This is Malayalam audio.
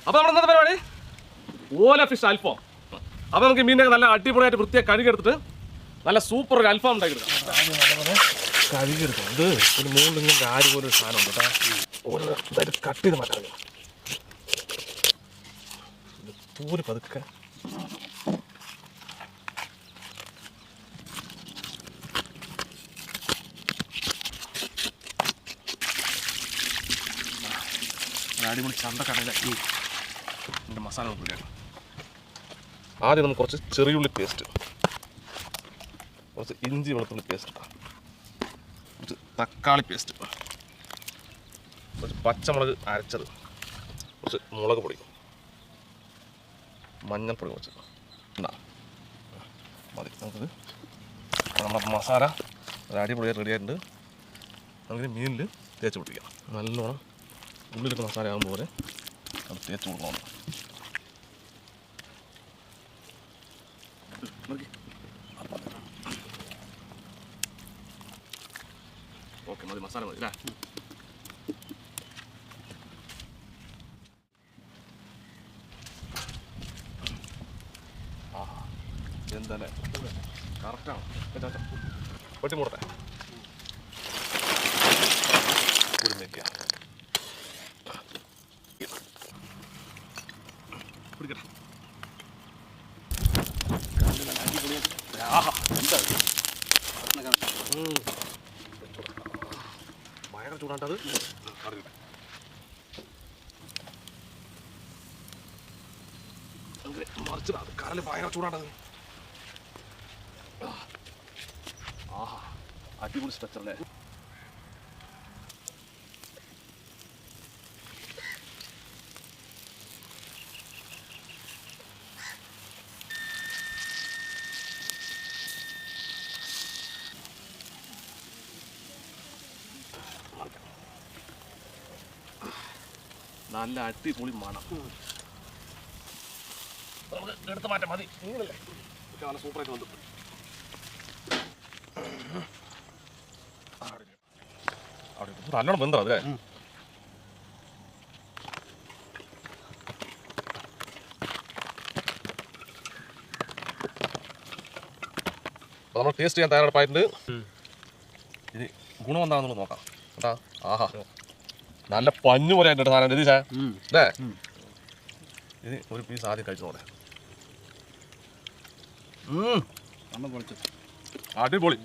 അപ്പോൾ നമ്മുടെ ഇന്നത്തെ പരിപാടി ഓല ഫിഷ് അൽഫാം. അപ്പോൾ നമുക്ക് മീനൊക്കെ നല്ല അടിപൊളിയായിട്ട് വൃത്തിയായി കഴുകിയെടുത്തിട്ട് നല്ല സൂപ്പർ ഒരു അൽഫാം ഉണ്ടാക്കിയെടുക്കാം. കഴുകിയെടുക്കാം. ഇത് ഒരു മുകളിൽ ഇങ്ങനെ ആര് പോലെ ഒരു സാധനം ഉണ്ട് കേട്ടോ. ഓരോ ഇതായിട്ട് കട്ട് ചെയ്ത് മാറ്റാം. പൂര് പതുക്കെ അടിപൊളി ചന്തക്കടയിലാക്കി ഇതിൻ്റെ മസാല നോക്കിയാണ്. ആദ്യം നമുക്ക് കുറച്ച് ചെറിയുള്ളി പേസ്റ്റ്, കുറച്ച് ഇഞ്ചി വെളുത്തുള്ളി പേസ്റ്റ്, കുറച്ച് തക്കാളി പേസ്റ്റ്, കുറച്ച് പച്ചമുളക് അരച്ചത്, കുറച്ച് മുളക് പൊടി, മഞ്ഞൾപ്പൊടി കുറച്ച് മതി. നമുക്കിത് നമ്മുടെ മസാല ഒരു അടിപൊളിയായി റെഡി ആയിട്ടുണ്ട്. നമുക്കിത് മീനിൽ തേച്ച് പിടിക്കാം. നല്ലോണം ഉള്ളിലൊക്കെ മസാല ആകുമ്പോൾ പോലെ അത് തേച്ച് കൊടുക്കണം. ഓക്കെ, മതി, മസാല മതി അല്ലേ? ആഹാ, എന്തല്ലേ കറക്റ്റാണ്. വെട്ടി മൂടട്ടെ. കുരുമയ്ക്ക പിടിക്കട്ടെ. ഭയങ്കര ചൂടാണ്ടത് മറിച്ച് കടല് ഭയങ്കര ചൂടാണ്ടത്. ആഹാ, അടിപൊളി സ്ട്രക്ചർ അല്ലേ? നല്ല അടിപൊളി മണം. നമുക്ക് എടുത്ത് മാറ്റാം. മതി, നിങ്ങളല്ലേ നല്ല സൂപ്പറായിട്ട് വന്നു. നല്ലോണം ബന്ധം അതെ. അപ്പോൾ നമ്മൾ ടേസ്റ്റ് ചെയ്യാൻ തയ്യാറെടുപ്പായിട്ടുണ്ട്. ഇത് ഗുണം എന്താണെന്നുള്ളത് നോക്കാം കേട്ടാ. ആഹാ, നല്ല പഞ്ഞു പോലെ ആയിട്ട് സാധനം രതീഷേ അല്ലേ? ഇത് ഒരു പീസ് ആദ്യം കഴിച്ചു നോടെ. അടിപൊളി.